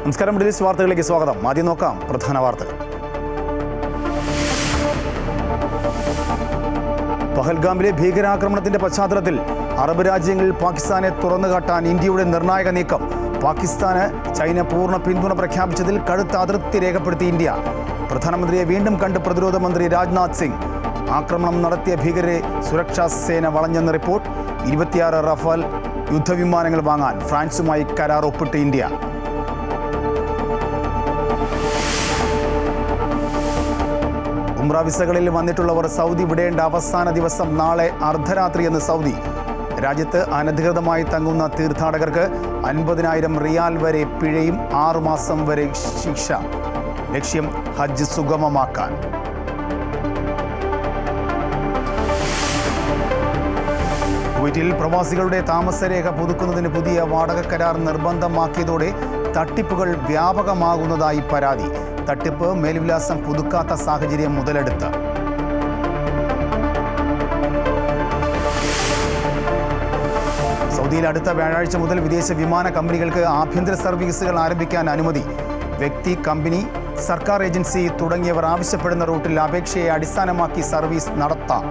നമസ്കാരം, middle east വാർത്തകളിലേക്ക് സ്വാഗതം. ആദ്യം നോക്കാം പ്രധാന വാർത്തകൾ. പഹൽഗാമിലെ ഭീകരാക്രമണത്തിന്റെ പശ്ചാത്തലത്തിൽ അറബ് രാജ്യങ്ങളിൽ പാകിസ്ഥാനെ തുറന്നുകാട്ടാൻ ഇന്ത്യയുടെ നിർണായക നീക്കം. പാകിസ്ഥാന് ചൈന പൂർണ്ണ പിന്തുണ പ്രഖ്യാപിച്ചതിൽ കടുത്ത അതൃപ്തി രേഖപ്പെടുത്തി ഇന്ത്യ. പ്രധാനമന്ത്രിയെ വീണ്ടും കണ്ട് പ്രതിരോധ മന്ത്രി രാജ്നാഥ് സിംഗ്. ആക്രമണം നടത്തിയ ഭീകരരെ സുരക്ഷാ സേന വളഞ്ഞെന്ന് റിപ്പോർട്ട്. 26 റഫാൽ യുദ്ധവിമാനങ്ങൾ വാങ്ങാൻ ഫ്രാൻസുമായി കരാർ ഒപ്പിട്ട് ഇന്ത്യ. ഉംറ വിസകളിൽ വന്നിട്ടുള്ളവർ സൗദി വിടേണ്ട അവസാന ദിവസം നാളെ അർദ്ധരാത്രിയെന്ന് സൗദി. രാജ്യത്ത് അനധികൃതമായി തങ്ങുന്ന തീർത്ഥാടകർക്ക് 50,000 റിയാൽ വരെ പിഴയും 6 മാസം വരെ ശിക്ഷ. ലക്ഷ്യം ഹജ്ജ് സുഗമമാക്കാൻ. കുവൈറ്റിൽ പ്രവാസികളുടെ താമസരേഖ പുതുക്കുന്നതിന് പുതിയ വാടക കരാർ നിർബന്ധമാക്കിയതോടെ തട്ടിപ്പുകൾ വ്യാപകമാകുന്നതായി പരാതി. തട്ടിപ്പ് മേൽവിലാസം പുതുക്കാത്ത സാഹചര്യം മുതലെടുത്ത്. സൗദിയിൽ അടുത്ത വ്യാഴാഴ്ച മുതൽ വിദേശ വിമാന കമ്പനികൾക്ക് ആഭ്യന്തര സർവീസുകൾ ആരംഭിക്കാൻ അനുമതി. വ്യക്തി, കമ്പനി, സർക്കാർ ഏജൻസി തുടങ്ങിയവർ ആവശ്യപ്പെടുന്ന റൂട്ടിൽ അപേക്ഷയെ അടിസ്ഥാനമാക്കി സർവീസ് നടത്താം.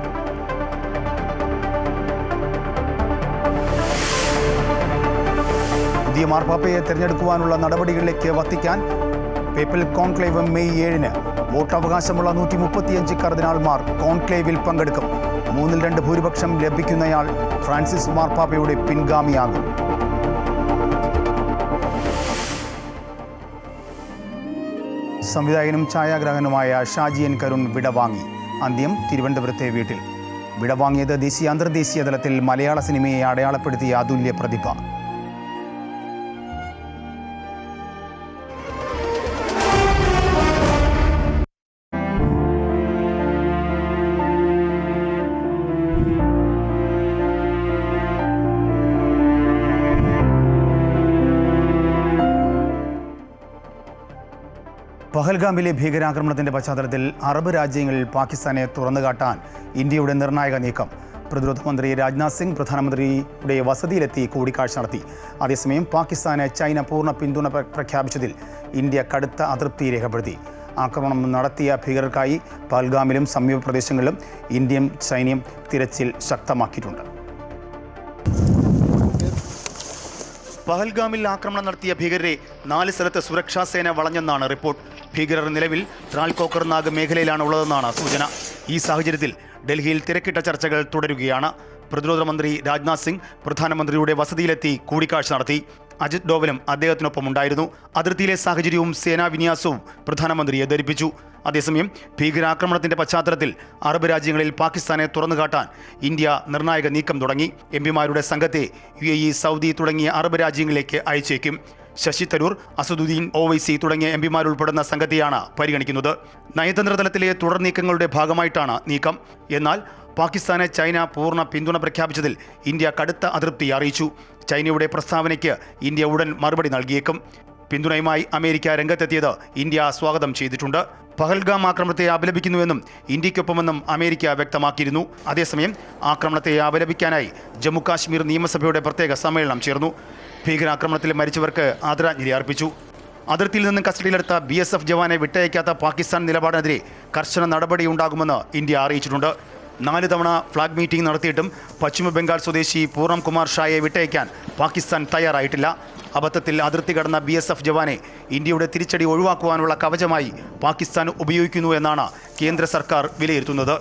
പുതിയ മാർപ്പാപ്പയെ തിരഞ്ഞെടുക്കുവാനുള്ള നടപടികളിലേക്ക് വത്തിക്കാൻ. പേപ്പൽ കോൺക്ലേവ് മെയ് 7-ന്. വോട്ടവകാശമുള്ള 135 കർദിനാൾമാർ കോൺക്ലേവിൽ പങ്കെടുക്കും. 3-2 ഭൂരിപക്ഷം ലഭിക്കുന്നയാൾ ഫ്രാൻസിസ് മാർപ്പാപ്പയുടെ പിൻഗാമിയാകും. സംവിധായകനും ഛായാഗ്രാഹകനുമായ ഷാജി എൻ കരുൺ വിടവാങ്ങി. അന്ത്യം തിരുവനന്തപുരത്തെ വീട്ടിൽ. വിടവാങ്ങിയത് ദേശീയ അന്തർദേശീയ തലത്തിൽ മലയാള സിനിമയെ അടയാളപ്പെടുത്തിയ അതുല്യ പ്രതിഭ. പഹൽഗാമിലെ ഭീകരാക്രമണത്തിന്റെ പശ്ചാത്തലത്തിൽ അറബ് രാജ്യങ്ങളിൽ പാകിസ്ഥാനെ തുറന്നുകാട്ടാൻ ഇന്ത്യയുടെ നിർണായക നീക്കം. പ്രതിരോധ മന്ത്രി രാജ്നാഥ് സിംഗ് പ്രധാനമന്ത്രിയുടെ വസതിയിലെത്തി കൂടിക്കാഴ്ച നടത്തി. അതേസമയം പാകിസ്ഥാന് ചൈന പൂർണ്ണ പിന്തുണ പ്രഖ്യാപിച്ചതിൽ ഇന്ത്യ കടുത്ത അതൃപ്തി രേഖപ്പെടുത്തി. ആക്രമണം നടത്തിയ ഭീകരർക്കായി പഹൽഗാമിലും സമീപ പ്രദേശങ്ങളിലും ഇന്ത്യയും സൈന്യം തിരച്ചിൽ ശക്തമാക്കിയിട്ടുണ്ട്. പഹൽഗാമിൽ ആക്രമണം നടത്തിയ ഭീകരരെ 4 സ്ഥലത്ത് സുരക്ഷാ സേന വളഞ്ഞെന്നാണ് റിപ്പോർട്ട്. ഭീകരർ നിലവിൽ ത്രാൽകോക്കർനാഗ് മേഖലയിലാണ് ഉള്ളതെന്നാണ് സൂചന. ഈ സാഹചര്യത്തിൽ ഡൽഹിയിൽ തിരക്കിട്ട ചർച്ചകൾ തുടരുകയാണ്. പ്രതിരോധ മന്ത്രി രാജ്നാഥ് സിംഗ് പ്രധാനമന്ത്രിയുടെ വസതിയിലെത്തി കൂടിക്കാഴ്ച നടത്തി. അജിത് ഡോവലും അദ്ദേഹത്തിനൊപ്പം ഉണ്ടായിരുന്നു. അതിർത്തിയിലെ സാഹചര്യവും സേനാ വിന്യാസവും പ്രധാനമന്ത്രിയെ ധരിപ്പിച്ചു. അതേസമയം ഭീകരാക്രമണത്തിന്റെ പശ്ചാത്തലത്തിൽ അറബ് രാജ്യങ്ങളിൽ പാകിസ്ഥാനെ തുറന്നുകാട്ടാൻ ഇന്ത്യ നിർണായക നീക്കം തുടങ്ങി. എംപിമാരുടെ സംഘത്തെ UAE, സൗദി തുടങ്ങിയ അറബ് രാജ്യങ്ങളിലേക്ക് അയച്ചേക്കും. ശശി തരൂർ, അസദുദ്ദീൻ ഒവൈസി തുടങ്ങിയ എംപിമാരുൾപ്പെടുന്ന സംഘത്തെയാണ് പരിഗണിക്കുന്നത്. നയതന്ത്ര തലത്തിലെ തുടർ നീക്കങ്ങളുടെ ഭാഗമായിട്ടാണ് നീക്കം. എന്നാൽ പാകിസ്ഥാനെ ചൈന പൂർണ്ണ പിന്തുണ പ്രഖ്യാപിച്ചതിൽ ഇന്ത്യ കടുത്ത അതൃപ്തി അറിയിച്ചു. ചൈനയുടെ പ്രസ്താവനയ്ക്ക് ഇന്ത്യ ഉടൻ മറുപടി നൽകിയേക്കും. പിന്തുണയുമായി അമേരിക്ക രംഗത്തെത്തിയത് ഇന്ത്യ സ്വാഗതം ചെയ്തിട്ടുണ്ട്. പഹൽഗാം ആക്രമണത്തെ അപലപിക്കുന്നുവെന്നും ഇന്ത്യക്കൊപ്പമെന്നും അമേരിക്ക വ്യക്തമാക്കിയിരുന്നു. അതേസമയം ആക്രമണത്തെ അപലപിക്കാനായി ജമ്മു കാശ്മീർ നിയമസഭയുടെ പ്രത്യേക സമ്മേളനം ചേർന്നു. ഭീകരാക്രമണത്തിൽ മരിച്ചവർക്ക് ആദരാഞ്ജലി അർപ്പിച്ചു. അതിർത്തിയിൽ നിന്ന് കസ്റ്റഡിയിലെടുത്ത BSF ജവാനെ വിട്ടയക്കാത്ത പാകിസ്ഥാൻ നിലപാടിനെതിരെ കർശന നടപടിയുണ്ടാകുമെന്ന് ഇന്ത്യ അറിയിച്ചിട്ടുണ്ട്. 4 തവണ ഫ്ലാഗ് മീറ്റിംഗ് നടത്തിയിട്ടും പശ്ചിമ ബംഗാൾ സ്വദേശി പൂർണം കുമാർ ഷായെ വിട്ടയക്കാൻ പാകിസ്ഥാൻ തയ്യാറായിട്ടില്ല. അബദ്ധത്തിൽ അതിർത്തി കടന്ന BSF ജവാനെ ഇന്ത്യയുടെ തിരിച്ചടി ഒഴിവാക്കുവാനുള്ള കവചമായി പാകിസ്ഥാൻ ഉപയോഗിക്കുന്നു എന്നാണ് കേന്ദ്ര സർക്കാർ വിലയിരുത്തുന്നത്.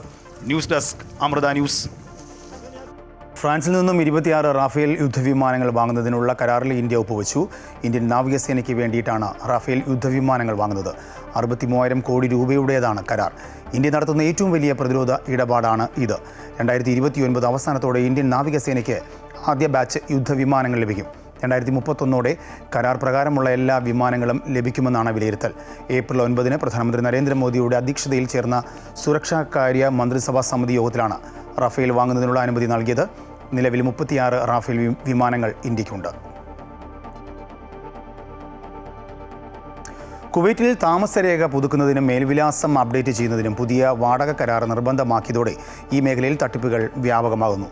News desk, Amrita news. ഫ്രാൻസിൽ നിന്നും 26 റാഫേൽ യുദ്ധവിമാനങ്ങൾ വാങ്ങുന്നതിനുള്ള കരാറിൽ ഇന്ത്യ ഒപ്പുവെച്ചു. ഇന്ത്യൻ നാവികസേനയ്ക്ക് വേണ്ടിയിട്ടാണ് റാഫേൽ യുദ്ധവിമാനങ്ങൾ വാങ്ങുന്നത്. 63,000 കോടി രൂപയുടേതാണ് കരാർ. ഇന്ത്യ നടത്തുന്ന ഏറ്റവും വലിയ പ്രതിരോധ ഇടപാടാണ് ഇത്. 2029 അവസാനത്തോടെ ഇന്ത്യൻ നാവികസേനയ്ക്ക് ആദ്യ ബാച്ച് യുദ്ധവിമാനങ്ങൾ ലഭിക്കും. 2031 കരാർ പ്രകാരമുള്ള എല്ലാ വിമാനങ്ങളും ലഭിക്കുമെന്നാണ് വിലയിരുത്തൽ. ഏപ്രിൽ 9 പ്രധാനമന്ത്രി നരേന്ദ്രമോദിയുടെ അധ്യക്ഷതയിൽ ചേർന്ന സുരക്ഷാകാര്യ മന്ത്രിസഭാ സമിതി യോഗത്തിലാണ് റാഫേൽ വാങ്ങുന്നതിനുള്ള അനുമതി നൽകിയത്. നിലവിൽ 36 റാഫേൽ വിമാനങ്ങൾ ഇന്ത്യക്കുണ്ട്. കുവൈറ്റിൽ താമസരേഖ പുതുക്കുന്നതിനും മേൽവിലാസം അപ്ഡേറ്റ് ചെയ്യുന്നതിനും പുതിയ വാടക കരാർ നിർബന്ധമാക്കിയതോടെ ഈ മേഖലയിൽ തട്ടിപ്പുകൾ വ്യാപകമാകുന്നു.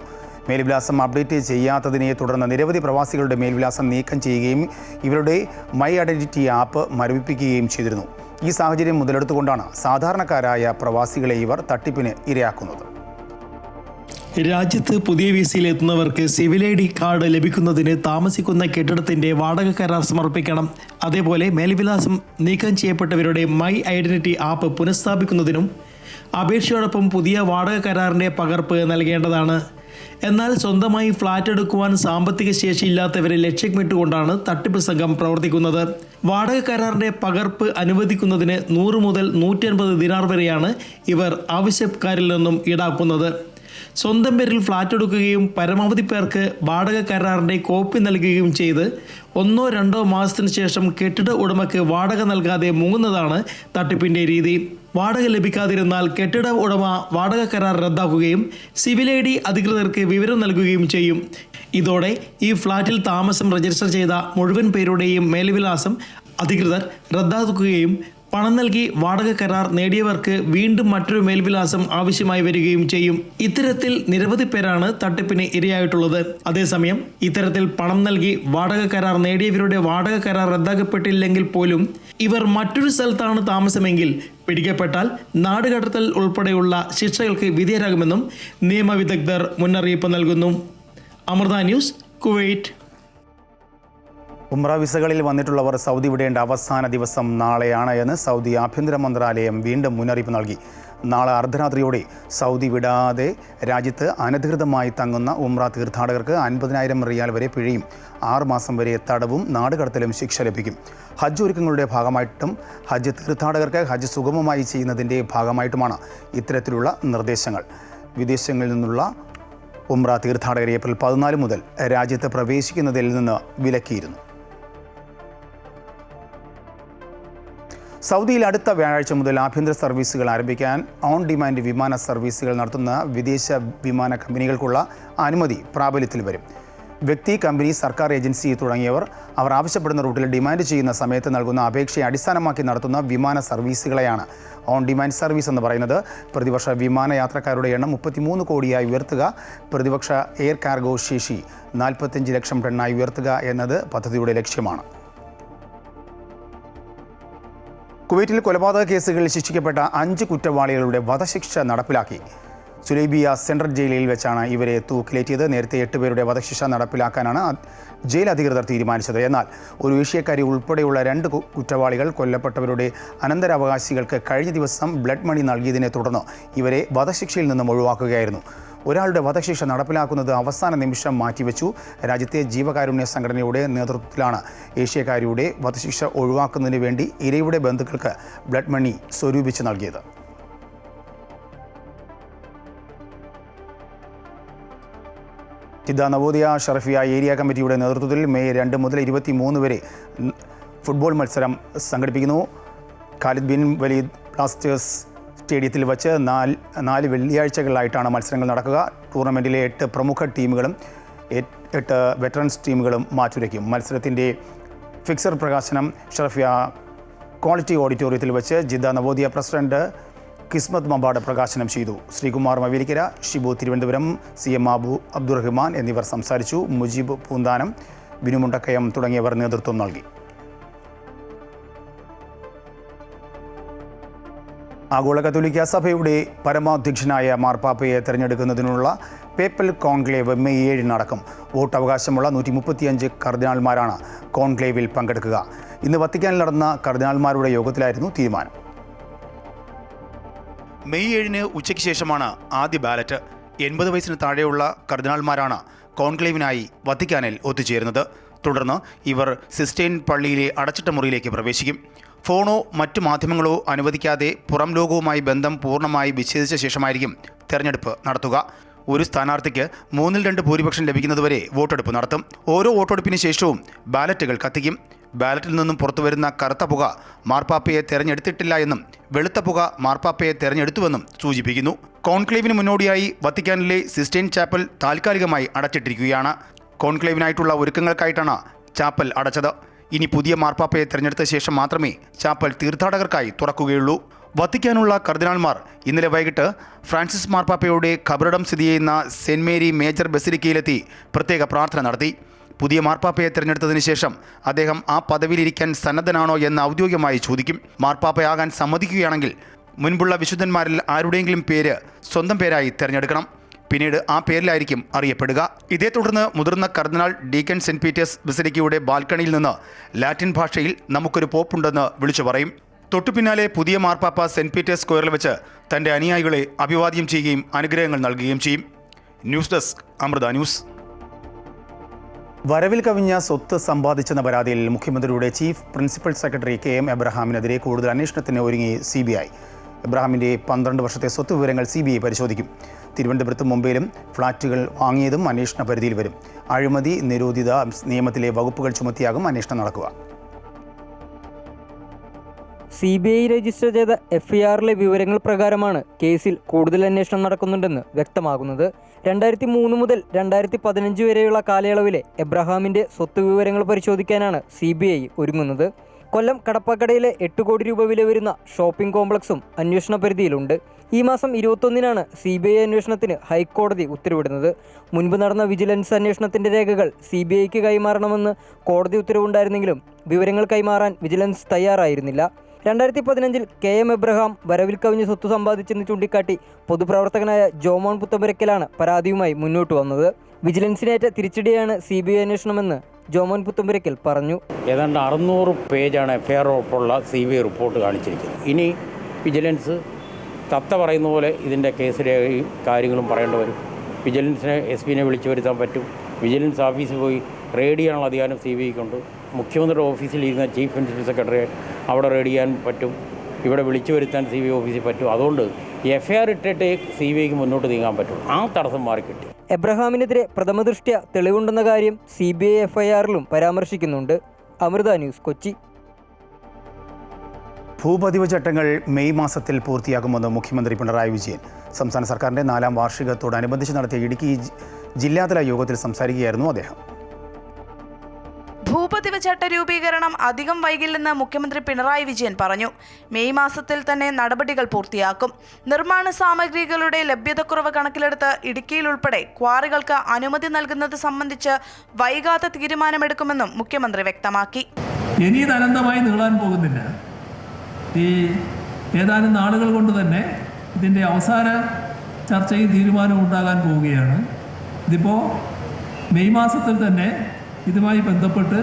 മേൽവിലാസം അപ്ഡേറ്റ് ചെയ്യാത്തതിനെ തുടർന്ന് നിരവധി പ്രവാസികളുടെ മേൽവിലാസം നീക്കം ചെയ്യുകയും ഇവരുടെ മൈ ഐഡന്റിറ്റി ആപ്പ് മരവിപ്പിക്കുകയും ചെയ്തിരുന്നു. ഈ സാഹചര്യം മുതലെടുത്തുകൊണ്ടാണ് സാധാരണക്കാരായ പ്രവാസികളെ ഇവർ തട്ടിപ്പിന് ഇരയാക്കുന്നത്. രാജ്യത്ത് പുതിയ വിസയിലെത്തുന്നവർക്ക് സിവിൽ ഐ ഡി കാർഡ് ലഭിക്കുന്നതിന് താമസിക്കുന്ന കെട്ടിടത്തിന്റെ വാടക കരാർ സമർപ്പിക്കണം. അതേപോലെ മേൽവിലാസം നീക്കം ചെയ്യപ്പെട്ടവരുടെ മൈ ഐഡന്റിറ്റി ആപ്പ് പുനഃസ്ഥാപിക്കുന്നതിനും അപേക്ഷയോടൊപ്പം പുതിയ വാടക കരാറിന്റെ പകർപ്പ് നൽകേണ്ടതാണ്. എന്നാൽ സ്വന്തമായി ഫ്ളാറ്റ് എടുക്കുവാൻ സാമ്പത്തിക ശേഷിയില്ലാത്തവരെ ലക്ഷ്യമിട്ടുകൊണ്ടാണ് തട്ടിപ്പ് സംഘം പ്രവർത്തിക്കുന്നത്. വാടക കരാറിന്റെ പകർപ്പ് അനുവദിക്കുന്നതിന് 100 മുതൽ 150 ദിനാർ വരെയാണ് ഇവർ ആവശ്യക്കാരിൽ നിന്നും ഈടാക്കുന്നത്. സ്വന്തം പേരിൽ ഫ്ളാറ്റ് എടുക്കുകയും പരമാവധി പേർക്ക് വാടക കരാറിൻ്റെ കോപ്പി നൽകുകയും ചെയ്ത് 1-2 മാസത്തിന് ശേഷം കെട്ടിട ഉടമയ്ക്ക് വാടക നൽകാതെ മുങ്ങുന്നതാണ് തട്ടിപ്പിൻ്റെ രീതി. വാടക ലഭിക്കാതിരുന്നാൽ കെട്ടിട ഉടമ വാടക കരാർ റദ്ദാക്കുകയും സിവിൽ ഐ ഡി അധികൃതർക്ക് വിവരം നൽകുകയും ചെയ്യും. ഇതോടെ ഈ ഫ്ളാറ്റിൽ താമസം രജിസ്റ്റർ ചെയ്ത മുഴുവൻ പേരുടെയും മേൽവിലാസം അധികൃതർ റദ്ദാക്കുകയും പണം നൽകി വാടക കരാർ നേടിയവർക്ക് വീണ്ടും മറ്റൊരു മേൽവിലാസം ആവശ്യമായി വരികയും ചെയ്യും. ഇത്തരത്തിൽ നിരവധി പേരാണ് തട്ടിപ്പിന് ഇരയായിട്ടുള്ളത്. അതേസമയം ഇത്തരത്തിൽ പണം നൽകി വാടക കരാർ നേടിയവരുടെ വാടക കരാർ റദ്ദാക്കപ്പെട്ടില്ലെങ്കിൽ പോലും ഇവർ മറ്റൊരു സ്ഥലത്താണ് താമസമെങ്കിൽ പിടിക്കപ്പെട്ടാൽ നാടുകടത്തൽ ഉൾപ്പെടെയുള്ള ശിക്ഷകൾക്ക് വിധേയരാകുമെന്നും നിയമവിദഗ്ധർ മുന്നറിയിപ്പ് നൽകുന്നു. Amrita news, Kuwait. ഉംറ വിസകളിൽ വന്നിട്ടുള്ളവർ സൗദി വിടേണ്ട അവസാന ദിവസം നാളെയാണ് എന്ന് സൗദി ആഭ്യന്തര മന്ത്രാലയം വീണ്ടും മുന്നറിയിപ്പ് നൽകി. നാളെ അർദ്ധരാത്രിയോടെ സൗദി വിടാതെ രാജ്യത്ത് അനധികൃതമായി തങ്ങുന്ന ഉംറ തീർത്ഥാടകർക്ക് 50,000 റിയാൽ വരെ പിഴയും 6 മാസം വരെ തടവും നാടുകടത്തലും ശിക്ഷ ലഭിക്കും. ഹജ്ജ് ഒരുക്കങ്ങളുടെ ഭാഗമായിട്ടും ഹജ്ജ് തീർത്ഥാടകർക്ക് ഹജ്ജ് സുഗമമായി ചെയ്യുന്നതിൻ്റെ ഭാഗമായിട്ടുമാണ് ഇത്തരത്തിലുള്ള നിർദ്ദേശങ്ങൾ. വിദേശങ്ങളിൽ നിന്നുള്ള ഉംറ തീർത്ഥാടകരെ ഏപ്രിൽ 14 മുതൽ രാജ്യത്ത് പ്രവേശിക്കുന്നതിൽ നിന്ന് വിലക്കിയിരുന്നു. സൗദിയിൽ അടുത്ത വ്യാഴാഴ്ച മുതൽ ആഭ്യന്തര സർവീസുകൾ ആരംഭിക്കാൻ ഓൺ ഡിമാൻഡ് വിമാന സർവീസുകൾ നടത്തുന്ന വിദേശ വിമാന കമ്പനികൾക്കുള്ള അനുമതി പ്രാബല്യത്തിൽ വരും. വ്യക്തി, കമ്പനി, സർക്കാർ ഏജൻസി തുടങ്ങിയവർ അവർ ആവശ്യപ്പെടുന്ന റൂട്ടിൽ ഡിമാൻഡ് ചെയ്യുന്ന സമയത്ത് നൽകുന്ന അപേക്ഷയെ അടിസ്ഥാനമാക്കി നടത്തുന്ന വിമാന സർവീസുകളെയാണ് ഓൺ ഡിമാൻഡ് സർവീസ് എന്ന് പറയുന്നത്. പ്രതിവർഷ വിമാന യാത്രക്കാരുടെ എണ്ണം 33 കോടിയായി ഉയർത്തുക, പ്രതിവർഷ എയർ കാർഗോ ശേഷി 45 ലക്ഷം ടണ്ണായി ഉയർത്തുക എന്നത് പദ്ധതിയുടെ ലക്ഷ്യമാണ്. കുവൈറ്റിൽ കൊലപാതക കേസുകളിൽ ശിക്ഷിക്കപ്പെട്ട 5 കുറ്റവാളികളുടെ വധശിക്ഷ നടപ്പിലാക്കി. സുലൈബിയ സെൻട്രൽ ജയിലിൽ വെച്ചാണ് ഇവരെ തൂക്കിലേറ്റിയത്. നേരത്തെ 8 പേരുടെ വധശിക്ഷ നടപ്പിലാക്കാനാണ് ജയിൽ അധികൃതർ തീരുമാനിച്ചത്. എന്നാൽ ഒരു ഏഷ്യക്കാരി ഉൾപ്പെടെയുള്ള 2 കുറ്റവാളികൾ കൊല്ലപ്പെട്ടവരുടെ അനന്തരാവകാശികൾക്ക് കഴിഞ്ഞ ദിവസം ബ്ലഡ് മണി നൽകിയതിനെ തുടർന്ന് ഇവരെ വധശിക്ഷയിൽ നിന്നും ഒഴിവാക്കുകയായിരുന്നു. ഒരാളുടെ വധശിക്ഷ നടപ്പിലാക്കുന്നത് അവസാന നിമിഷം മാറ്റിവെച്ചു. രാജ്യത്തെ ജീവകാരുണ്യ സംഘടനയുടെ നേതൃത്വത്തിലാണ് ഏഷ്യക്കാരിയുടെ വധശിക്ഷ ഒഴിവാക്കുന്നതിന് വേണ്ടി ഇരയുടെ ബന്ധുക്കൾക്ക് ബ്ലഡ് മണി സ്വരൂപിച്ച് നൽകിയത്. ജിദ്ദ നവോദയ ഷറഫിയ ഏരിയ കമ്മിറ്റിയുടെ നേതൃത്വത്തിൽ മെയ് 2 മുതൽ 23 വരെ ഫുട്ബോൾ മത്സരം സംഘടിപ്പിക്കുന്നു. ഖാലിദ് ബിൻ വലീദ് ബ്ലാസ്റ്റേഴ്സ് സ്റ്റേഡിയത്തിൽ വച്ച് 4 വെള്ളിയാഴ്ചകളിലായിട്ടാണ് മത്സരങ്ങൾ നടക്കുക. ടൂർണമെൻറ്റിലെ 8 പ്രമുഖ ടീമുകളും 8 വെറ്ററൻസ് ടീമുകളും മാറ്റുരയ്ക്കും. മത്സരത്തിൻ്റെ ഫിക്സർ പ്രകാശനം ഷറഫിയ ക്വാളിറ്റി ഓഡിറ്റോറിയത്തിൽ വെച്ച് ജിദ്ദ നവോദയ പ്രസിഡന്റ് കിസ്മത്ത് മമ്പാട് പ്രകാശനം ചെയ്തു. ശ്രീകുമാർ മവേലിക്കര, ഷിബു തിരുവനന്തപുരം, CM അബ്ദുറഹ്മാൻ എന്നിവർ സംസാരിച്ചു. മുജീബ് പൂന്താനം, ബിനു മുണ്ടക്കയം തുടങ്ങിയവർ നേതൃത്വം നൽകി. ആഗോള കത്തോലിക്ക സഭയുടെ പരമാധ്യക്ഷനായ മാർപ്പാപ്പയെ തെരഞ്ഞെടുക്കുന്നതിനുള്ള പേപ്പൽ കോൺക്ലേവ് മെയ് 7 നടക്കും. വോട്ടവകാശമുള്ള 135 കർദിനാൾമാരാണ് കോൺക്ലേവിൽ പങ്കെടുക്കുക. ഇന്ന് വത്തിക്കാനിൽ നടന്ന കർദിനാൾമാരുടെ യോഗത്തിലായിരുന്നു തീരുമാനം. മെയ് 7 ഉച്ചയ്ക്ക് ശേഷമാണ് ആദ്യ ബാലറ്റ്. 80 വയസ്സിന് താഴെയുള്ള കർദിനാൾമാരാണ് കോൺക്ലേവിനായി വത്തിക്കാനിൽ ഒത്തുചേരുന്നത്. തുടർന്ന് ഇവർ സിസ്റ്റൈൻ പള്ളിയിലെ അടച്ചിട്ട മുറിയിലേക്ക് പ്രവേശിക്കും. ഫോണോ മറ്റു മാധ്യമങ്ങളോ അനുവദിക്കാതെ പുറം ലോകവുമായി ബന്ധം പൂർണ്ണമായി വിച്ഛേദിച്ച ശേഷമായിരിക്കും തെരഞ്ഞെടുപ്പ് നടത്തുക. ഒരു സ്ഥാനാർത്ഥിക്ക് 3/2 ഭൂരിപക്ഷം ലഭിക്കുന്നതുവരെ വോട്ടെടുപ്പ് നടത്തും. ഓരോ വോട്ടെടുപ്പിന് ശേഷവും ബാലറ്റുകൾ കത്തിക്കും. ബാലറ്റിൽ നിന്നും പുറത്തുവരുന്ന കറുത്ത പുക മാർപ്പാപ്പയെ തെരഞ്ഞെടുത്തിട്ടില്ല എന്നും വെളുത്ത പുക മാർപ്പാപ്പയെ തെരഞ്ഞെടുത്തുവെന്നും സൂചിപ്പിക്കുന്നു. കോൺക്ലേവിന് മുന്നോടിയായി വത്തിക്കാനിലെ സിസ്റ്റൈൻ ചാപ്പൽ താൽക്കാലികമായി അടച്ചിട്ടിരിക്കുകയാണ്. കോൺക്ലേവിനായിട്ടുള്ള ഒരുക്കങ്ങൾക്കായിട്ടാണ് ചാപ്പൽ അടച്ചത്. ഇനി പുതിയ മാർപ്പാപ്പയെ തിരഞ്ഞെടുത്ത ശേഷം മാത്രമേ ചാപ്പൽ തീർത്ഥാടകർക്കായി തുറക്കുകയുള്ളൂ. വത്തിക്കാനുള്ള കർദിനാൾമാർ ഇന്നലെ വൈകിട്ട് ഫ്രാൻസിസ് മാർപ്പാപ്പയുടെ ഖബറിടം സ്ഥിതി ചെയ്യുന്ന സെന്റ് മേരി മേജർ ബസിലിക്കയിലെത്തി പ്രത്യേക പ്രാർത്ഥന നടത്തി. പുതിയ മാർപ്പാപ്പയെ തിരഞ്ഞെടുത്തതിന് ശേഷം അദ്ദേഹം ആ പദവിയിലിരിക്കാൻ സന്നദ്ധനാണോ എന്ന് ഔദ്യോഗികമായി ചോദിക്കും. മാർപ്പാപ്പയാകാൻ സമ്മതിക്കുകയാണെങ്കിൽ മുൻപുള്ള വിശുദ്ധന്മാരിൽ ആരുടെയെങ്കിലും പേര് സ്വന്തം പേരായി തിരഞ്ഞെടുക്കണം. പിന്നീട് ആ പേരിലായിരിക്കും അറിയപ്പെടുക. ഇതേ തുടർന്ന് മുതിർന്ന കർദിനാൾ ഡീക്കൻ സെന്റ് പീറ്റേഴ്സ് ബസിലിക്കയുടെ ബാൽക്കണിയിൽ നിന്ന് ലാറ്റിൻ ഭാഷയിൽ നമുക്കൊരു പോപ്പുണ്ടെന്ന് വിളിച്ചു പറയും. തൊട്ടുപിന്നാലെ പുതിയ മാർപ്പാപ്പ സെന്റ് പീറ്റേഴ്സ് സ്ക്വയറിൽ വെച്ച് തൻ്റെ അനുയായികളെ അഭിവാദ്യം ചെയ്യുകയും അനുഗ്രഹങ്ങൾ നൽകുകയും ചെയ്യും. News desk Amrita news. വരവിൽ കവിഞ്ഞ സ്വത്ത് സമ്പാദിച്ചെന്ന പരാതിയിൽ മുഖ്യമന്ത്രിയുടെ ചീഫ് പ്രിൻസിപ്പൽ സെക്രട്ടറി KM എബ്രഹാമിനെതിരെ കൂടുതൽ അന്വേഷണത്തിന് ഒരുങ്ങി CBI. എബ്രഹാമിൻ്റെ 12 വർഷത്തെ സ്വത്ത് വിവരങ്ങൾ CBI പരിശോധിക്കും. തിരുവനന്തപുരത്തും മുംബൈയിലും ഫ്ളാറ്റുകൾ വാങ്ങിയതും അന്വേഷണ പരിധിയിൽ വരും. അഴിമതി നിരോധിത നിയമത്തിലെ വകുപ്പുകൾ ചുമത്തിയാകും അന്വേഷണം നടക്കുക. CBI രജിസ്റ്റർ ചെയ്ത FIRലെ വിവരങ്ങൾ പ്രകാരമാണ് കേസിൽ കൂടുതൽ അന്വേഷണം നടക്കുന്നുണ്ടെന്ന് വ്യക്തമാകുന്നത്. 2003 മുതൽ 2015 വരെയുള്ള കാലയളവിലെ എബ്രഹാമിൻ്റെ സ്വത്ത് വിവരങ്ങൾ പരിശോധിക്കാനാണ് CBI ഒരുങ്ങുന്നത്. കൊല്ലം കടപ്പാക്കടയിലെ 8 കോടി രൂപ വില വരുന്ന ഷോപ്പിംഗ് കോംപ്ലക്സും അന്വേഷണ പരിധിയിലുണ്ട്. ഈ മാസം 21-നാണ് CBI അന്വേഷണത്തിന് ഹൈക്കോടതി ഉത്തരവിടുന്നത്. മുൻപ് നടന്ന വിജിലൻസ് അന്വേഷണത്തിൻ്റെ രേഖകൾ CBIക്ക് കൈമാറണമെന്ന് കോടതി ഉത്തരവുണ്ടായിരുന്നെങ്കിലും വിവരങ്ങൾ കൈമാറാൻ വിജിലൻസ് തയ്യാറായിരുന്നില്ല. 2015-ൽ KM എബ്രഹാം വരവിൽ കവിഞ്ഞ് സ്വത്ത് സമ്പാദിച്ചെന്ന് ചൂണ്ടിക്കാട്ടി പൊതുപ്രവർത്തകനായ ജോമോൻ പുത്തമ്പുരയ്ക്കലാണ് പരാതിയുമായി മുന്നോട്ട് വന്നത്. വിജിലൻസിനേറ്റ തിരിച്ചടിയാണ് CBI അന്വേഷണമെന്ന് ജോമോൻ പുത്തമ്പുരയ്ക്കൽ പറഞ്ഞു. ഏതാണ്ട് 600 പേജാണ് FIR ഉൾപ്പെടെയുള്ള CBI റിപ്പോർട്ട് കാണിച്ചിരിക്കുന്നത്. ഇനി വിജിലൻസ് തത്ത പറയുന്ന പോലെ ഇതിൻ്റെ കേസിലെ കാര്യങ്ങളും പറയേണ്ടി വരും. വിജിലൻസിനെ SP-നെ വിളിച്ചു വരുത്താൻ പറ്റും. വിജിലൻസ് ഓഫീസിൽ പോയി റെയ്ഡ് ചെയ്യാനുള്ള അധികാരം CBIക്കുണ്ട്. മുഖ്യമന്ത്രിയുടെ ഓഫീസിലിരുന്ന ചീഫ് പ്രിൻസിപ്പൽ സെക്രട്ടറിയെ അവിടെ റെയ്ഡ് ചെയ്യാൻ പറ്റും. ഇവിടെ വിളിച്ചു വരുത്താൻ CBI ഓഫീസിൽ പറ്റും. അതുകൊണ്ട് FIR ഇട്ടിട്ട് CBIക്ക് മുന്നോട്ട് നീങ്ങാൻ പറ്റും. ആ തടസ്സം മാറിക്കിട്ടി. എബ്രഹാമിനെതിരെ പ്രഥമദൃഷ്ട്യാ തെളിവുണ്ടെന്ന കാര്യം CBI FIRലും പരാമർശിക്കുന്നുണ്ട്. അമൃത ന്യൂസ്, കൊച്ചി. ഭൂപതിവ് ചട്ടങ്ങൾ മെയ് മാസത്തിൽ പൂർത്തിയാകുമെന്ന് മുഖ്യമന്ത്രി പിണറായി വിജയൻ. സംസ്ഥാന സർക്കാരിൻ്റെ 4ാം വാർഷികത്തോടനുബന്ധിച്ച് നടത്തിയ ഇടുക്കി ജില്ലാതല യോഗത്തിൽ സംസാരിക്കുകയായിരുന്നു അദ്ദേഹം. ഭൂപതിവ് ചട്ട രൂപീകരണം അധികം വൈകില്ലെന്ന് മുഖ്യമന്ത്രി പിണറായി വിജയൻ പറഞ്ഞു. മെയ് മാസത്തിൽ തന്നെ നടപടികൾ പൂർത്തിയാക്കും. നിർമ്മാണ സാമഗ്രികളുടെ ലഭ്യതക്കുറവ് കണക്കിലെടുത്ത് ഇടുക്കിയിൽ ഉൾപ്പെടെ ക്വാറികൾക്ക് അനുമതി നൽകുന്നത് സംബന്ധിച്ച് വൈകാതെ തീരുമാനമെടുക്കുമെന്നും മുഖ്യമന്ത്രി വ്യക്തമാക്കി. ഇനി ഇത് അനന്തമായി നീളാൻ പോകുന്നില്ല. ഈ ഏതാനും നാളുകൾ കൊണ്ട് തന്നെ ഇതിൻ്റെ അവസാന ചർച്ചയും തീരുമാനവും ഉണ്ടാകാൻ പോവുകയാണ്. ഇതിപ്പോൾ മെയ് മാസത്തിൽ തന്നെ ഇതുമായി ബന്ധപ്പെട്ട്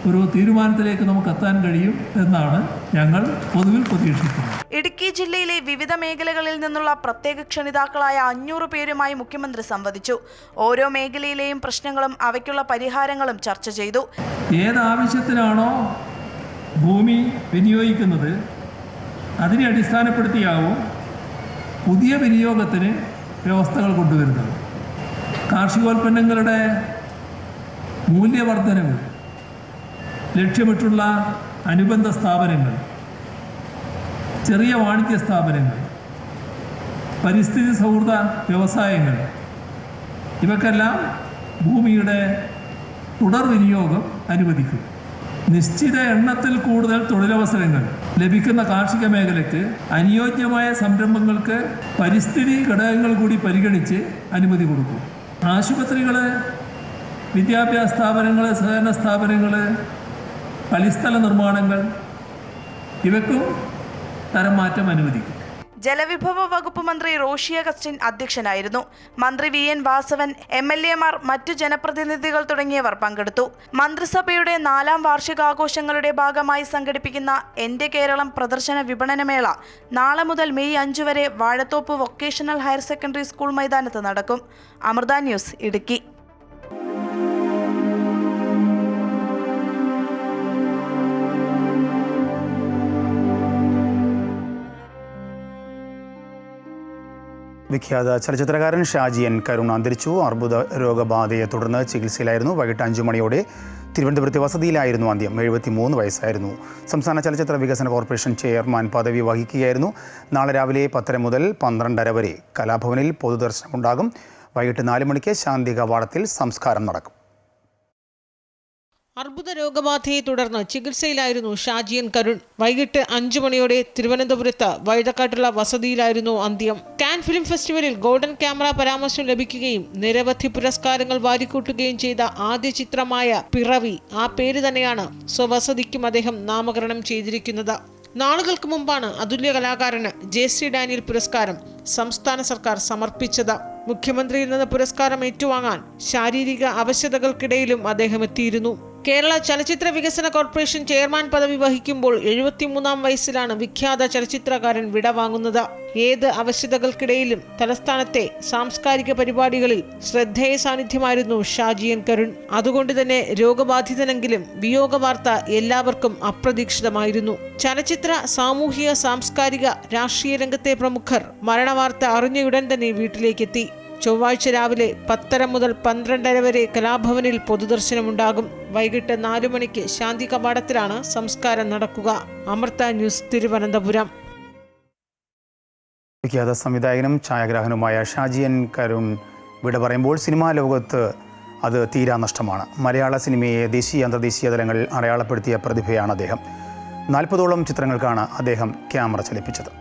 ഒരു തീരുമാനത്തിലേക്ക് നമുക്ക് എത്താൻ കഴിയും എന്നാണ് ഞങ്ങൾ പൊതുവിൽ പ്രതീക്ഷിക്കുന്നത്. ഇടുക്കി ജില്ലയിലെ വിവിധ മേഖലകളിൽ നിന്നുള്ള പ്രത്യേക ക്ഷണിതാക്കളായ 500 പേരുമായി മുഖ്യമന്ത്രി സംവദിച്ചു. ഓരോ മേഖലയിലെയും പ്രശ്നങ്ങളും അവയ്ക്കുള്ള പരിഹാരങ്ങളും ചർച്ച ചെയ്തു. ഏതാവശ്യത്തിനാണോ ഭൂമി വിനിയോഗിക്കുന്നത് അതിനെ അടിസ്ഥാനപ്പെടുത്തിയാവും പുതിയ വിനിയോഗത്തിന് വ്യവസ്ഥകൾ കൊണ്ടുവരുന്നത്. കാർഷികോൽപ്പന്നങ്ങളുടെ മൂല്യവർദ്ധനവ് ലക്ഷ്യമിട്ടുള്ള അനുബന്ധ സ്ഥാപനങ്ങൾ, ചെറിയ വാണിജ്യ സ്ഥാപനങ്ങൾ, പരിസ്ഥിതി സൗഹൃദ വ്യവസായങ്ങൾ, ഇവക്കെല്ലാം ഭൂമിയുടെ തുടർ വിനിയോഗം അനുവദിക്കും. നിശ്ചിത എണ്ണത്തിൽ കൂടുതൽ തൊഴിലവസരങ്ങൾ ലഭിക്കുന്ന കാർഷിക മേഖലയ്ക്ക് അനുയോജ്യമായ സംരംഭങ്ങൾക്ക് പരിസ്ഥിതി ഘടകങ്ങൾ കൂടി പരിഗണിച്ച് അനുമതി കൊടുക്കും. ആശുപത്രികൾ, വിദ്യാഭ്യാസ സ്ഥാപനങ്ങൾ, സഹകരണ സ്ഥാപനങ്ങൾ, കളിസ്ഥല നിർമ്മാണങ്ങൾ, ഇവയ്ക്കും തരം മാറ്റം അനുവദിക്കും. ജലവിഭവ വകുപ്പ് മന്ത്രി റോഷി അഗസ്റ്റിൻ അധ്യക്ഷനായിരുന്നു. മന്ത്രി VN വാസവൻ, MLA-മാർ, മറ്റു ജനപ്രതിനിധികൾ തുടങ്ങിയവർ പങ്കെടുത്തു. മന്ത്രിസഭയുടെ 4ാം വാർഷികാഘോഷങ്ങളുടെ ഭാഗമായി സംഘടിപ്പിക്കുന്ന എൻ്റെ കേരളം പ്രദർശന വിപണനമേള നാളെ മുതൽ മെയ് 5 വരെ Vazhathope vocational higher secondary school മൈതാനത്ത് നടക്കും. അമൃത ന്യൂസ്, ഇടുക്കി. വിഖ്യാത ചലച്ചിത്രകാരൻ ഷാജി N. കരുൺ അന്തരിച്ചു. അർബുദ രോഗബാധയെ തുടർന്ന് ചികിത്സയിലായിരുന്നു. വൈകിട്ട് 5 മണിയോടെ തിരുവനന്തപുരത്തെ വസതിയിലായിരുന്നു അന്ത്യം. 73 വയസ്സായിരുന്നു. സംസ്ഥാന ചലച്ചിത്ര വികസന കോർപ്പറേഷൻ ചെയർമാൻ പദവി വഹിക്കുകയായിരുന്നു. നാളെ രാവിലെ 10 മുതൽ 12:30 വരെ കലാഭവനിൽ പൊതുദർശനമുണ്ടാകും. വൈകിട്ട് 4 മണിക്ക് ശാന്തി കവാടത്തിൽ സംസ്കാരം നടക്കും. അർബുദ രോഗബാധയെ തുടർന്ന് ചികിത്സയിലായിരുന്നു ഷാജിയൻ കരുൺ. വൈകിട്ട് 5 മണിയോടെ തിരുവനന്തപുരത്ത് വഴുതക്കാട്ടുള്ള വസതിയിലായിരുന്നു അന്ത്യം. കാൻ ഫിലിം ഫെസ്റ്റിവലിൽ ഗോൾഡൻ ക്യാമറ പരാമർശം ലഭിക്കുകയും നിരവധി പുരസ്കാരങ്ങൾ വാരിക്കൂട്ടുകയും ചെയ്ത ആദ്യ ചിത്രമായ പിറവി, ആ പേര് തന്നെയാണ് സ്വവസതിക്കും അദ്ദേഹം നാമകരണം ചെയ്തിരിക്കുന്നത്. നാളുകൾക്ക് മുമ്പാണ് അതുല്യ കലാകാരന് JC ഡാനിയൽ പുരസ്കാരം സംസ്ഥാന സർക്കാർ സമർപ്പിച്ചത്. മുഖ്യമന്ത്രിയിൽ നിന്ന് പുരസ്കാരം ഏറ്റുവാങ്ങാൻ ശാരീരിക അവശതകൾക്കിടയിലും അദ്ദേഹം എത്തിയിരുന്നു. കേരള ചലച്ചിത്ര വികസന കോർപ്പറേഷൻ ചെയർമാൻ പദവി വഹിക്കുമ്പോൾ 73-ാം വയസ്സിലാണ് വിഖ്യാത ചലച്ചിത്രകാരൻ വിടവാങ്ങുന്നത്. ഏത് അവശതകൾക്കിടയിലും തലസ്ഥാനത്തെ സാംസ്കാരിക പരിപാടികളിൽ ശ്രദ്ധേയ സാന്നിധ്യമായിരുന്നു ഷാജിയൻ കരുൺ. അതുകൊണ്ട് തന്നെ രോഗബാധിതനെങ്കിലും വിയോഗ വാർത്ത എല്ലാവർക്കും അപ്രതീക്ഷിതമായിരുന്നു. ചലച്ചിത്ര, സാമൂഹിക, സാംസ്കാരിക, രാഷ്ട്രീയ രംഗത്തെ പ്രമുഖർ മരണവാർത്ത അറിഞ്ഞയുടൻ തന്നെ വീട്ടിലേക്കെത്തി. ചൊവ്വാഴ്ച രാവിലെ 10:30 മുതൽ 12:30 വരെ കലാഭവനിൽ പൊതുദർശനമുണ്ടാകും. വൈകിട്ട് 4 മണിക്ക് ശാന്തി കവാടത്തിലാണ് സംസ്കാരം നടക്കുക. അമൃത ന്യൂസ്, തിരുവനന്തപുരം. വിഖ്യാത സംവിധായകനും ഛായാഗ്രാഹകനുമായ ഷാജിയൻ കരുൺ വിട പറയുമ്പോൾ സിനിമാ ലോകത്ത് അത് തീരാനഷ്ടമാണ്. മലയാള സിനിമയെ ദേശീയ അന്തർദേശീയ തലങ്ങളിൽ അടയാളപ്പെടുത്തിയ പ്രതിഭയാണ് അദ്ദേഹം. 40ഓളം ചിത്രങ്ങൾക്കാണ് അദ്ദേഹം ക്യാമറ ചലിപ്പിച്ചത്.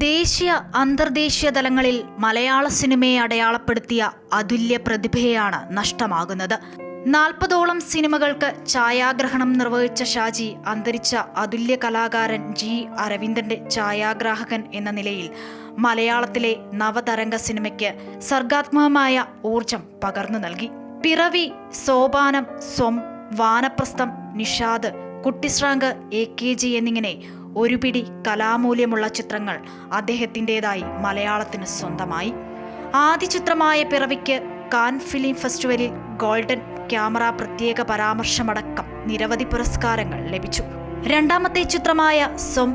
ദേശീയ അന്തർദേശീയ തലങ്ങളിൽ മലയാള സിനിമയെ അടയാളപ്പെടുത്തിയ അതുല്യ പ്രതിഭയാണ് നഷ്ടമാകുന്നത്. 40ഓളം സിനിമകൾക്ക് ഛായാഗ്രഹണം നിർവഹിച്ച ഷാജി അന്തരിച്ച അതുല്യ കലാകാരൻ G. അരവിന്ദന്റെ ഛായാഗ്രാഹകൻ എന്ന നിലയിൽ മലയാളത്തിലെ നവതരംഗ സിനിമയ്ക്ക് സർഗാത്മകമായ ഊർജം പകർന്നു നൽകി. പിറവി, സോപാനം, സ്വം, വാനപ്രസ്ഥം, നിഷാദ്, കുട്ടിശ്രാങ്ക്, AKG എന്നിങ്ങനെ ഒരു പിടി കലാമൂല്യമുള്ള ചിത്രങ്ങൾ അദ്ദേഹത്തിൻ്റെതായി മലയാളത്തിന് സ്വന്തമായി. ആദ്യ ചിത്രമായ പിറവിക്ക് കാൻ ഫിലിം ഫെസ്റ്റിവലിൽ ഗോൾഡൻ ക്യാമറ പ്രത്യേക പരാമർശമടക്കം നിരവധി പുരസ്കാരങ്ങൾ ലഭിച്ചു. രണ്ടാമത്തെ ചിത്രമായ സ്വം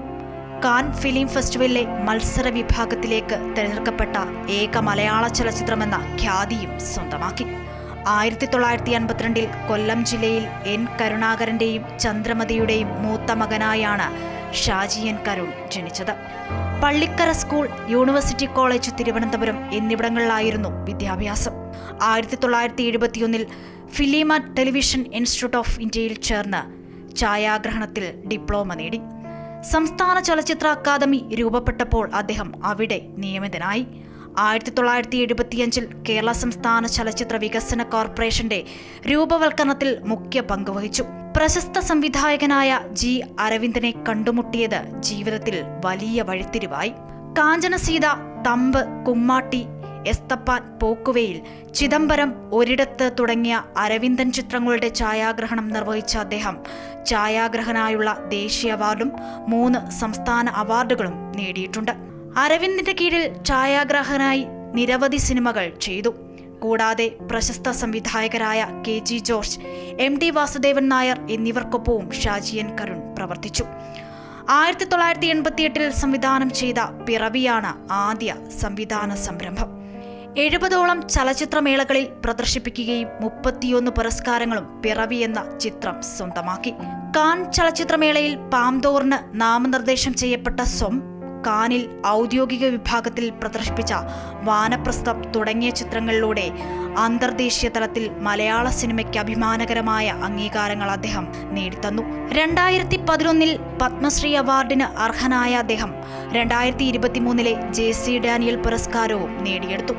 കാൻ ഫിലിം ഫെസ്റ്റിവലിലെ മത്സര വിഭാഗത്തിലേക്ക് തിരഞ്ഞെടുക്കപ്പെട്ട ഏക മലയാള ചലച്ചിത്രമെന്ന ഖ്യാതിയും സ്വന്തമാക്കി. 1952 കൊല്ലം ജില്ലയിൽ N. കരുണാകരന്റെയും ചന്ദ്രമതിയുടെയും മൂത്ത മകനായാണ് ഷാജിയൻ കരുൺ ജനിച്ചത്. Pallikkara school, university college Thiruvananthapuram എന്നിവിടങ്ങളിലായിരുന്നു വിദ്യാഭ്യാസം. 1971 film and television institute of ഇന്ത്യയിൽ ചേർന്ന് ഛായാഗ്രഹണത്തിൽ ഡിപ്ലോമ നേടി. സംസ്ഥാന ചലച്ചിത്ര അക്കാദമി രൂപപ്പെട്ടപ്പോൾ അദ്ദേഹം അവിടെ നിയമിതനായി. 1975 കേരള സംസ്ഥാന ചലച്ചിത്ര വികസന കോർപ്പറേഷന്റെ രൂപവൽക്കരണത്തിൽ മുഖ്യ പങ്കുവഹിച്ചു. പ്രശസ്ത സംവിധായകനായ G. അരവിന്ദനെ കണ്ടുമുട്ടിയത് ജീവിതത്തിൽ വലിയ വഴിത്തിരിവായി. കാഞ്ചനസീത, തമ്പ്, കുമ്മാട്ടി, എസ്തപ്പാൻ, പോക്കുവെയിൽ, ചിദംബരം, ഒരിടത്ത് തുടങ്ങിയ അരവിന്ദൻ ചിത്രങ്ങളുടെ ഛായാഗ്രഹണം നിർവഹിച്ച അദ്ദേഹം ഛായാഗ്രഹനായുള്ള ദേശീയ അവാർഡും 3 സംസ്ഥാന അവാർഡുകളും നേടിയിട്ടുണ്ട്. അരവിന്ദിന്റെ കീഴിൽ ഛായാഗ്രാഹകനായി നിരവധി സിനിമകൾ ചെയ്തു. കൂടാതെ പ്രശസ്ത സംവിധായകരായ KG George, MD Vasudevan Nair എന്നിവർക്കൊപ്പവും ഷാജിയൻ കരുൺ പ്രവർത്തിച്ചു. 1988 സംവിധാനം ചെയ്ത പിറവിയാണ് ആദ്യ സംവിധാന സംരംഭം. 70ഓളം ചലച്ചിത്രമേളകളിൽ പ്രദർശിപ്പിക്കുകയും 31 പുരസ്കാരങ്ങളും പിറവി എന്ന ചിത്രം സ്വന്തമാക്കി. കാൻ ചലച്ചിത്രമേളയിൽ പാംദോറിന് നാമനിർദ്ദേശം ചെയ്യപ്പെട്ട സ്വം, കാനിൽ ഔദ്യോഗിക വിഭാഗത്തിൽ പ്രദർശിപ്പിച്ച വാനപ്രസ്ഥം തുടങ്ങിയ ചിത്രങ്ങളിലൂടെ അന്തർദേശീയ തലത്തിൽ മലയാള സിനിമയ്ക്ക് അഭിമാനകരമായ അംഗീകാരങ്ങൾ അദ്ദേഹം നേടിത്തന്നു. 2011 പത്മശ്രീ അവാർഡിന് അർഹനായ അദ്ദേഹം 2023 JC ഡാനിയൽ പുരസ്കാരവും നേടിയെടുത്തു.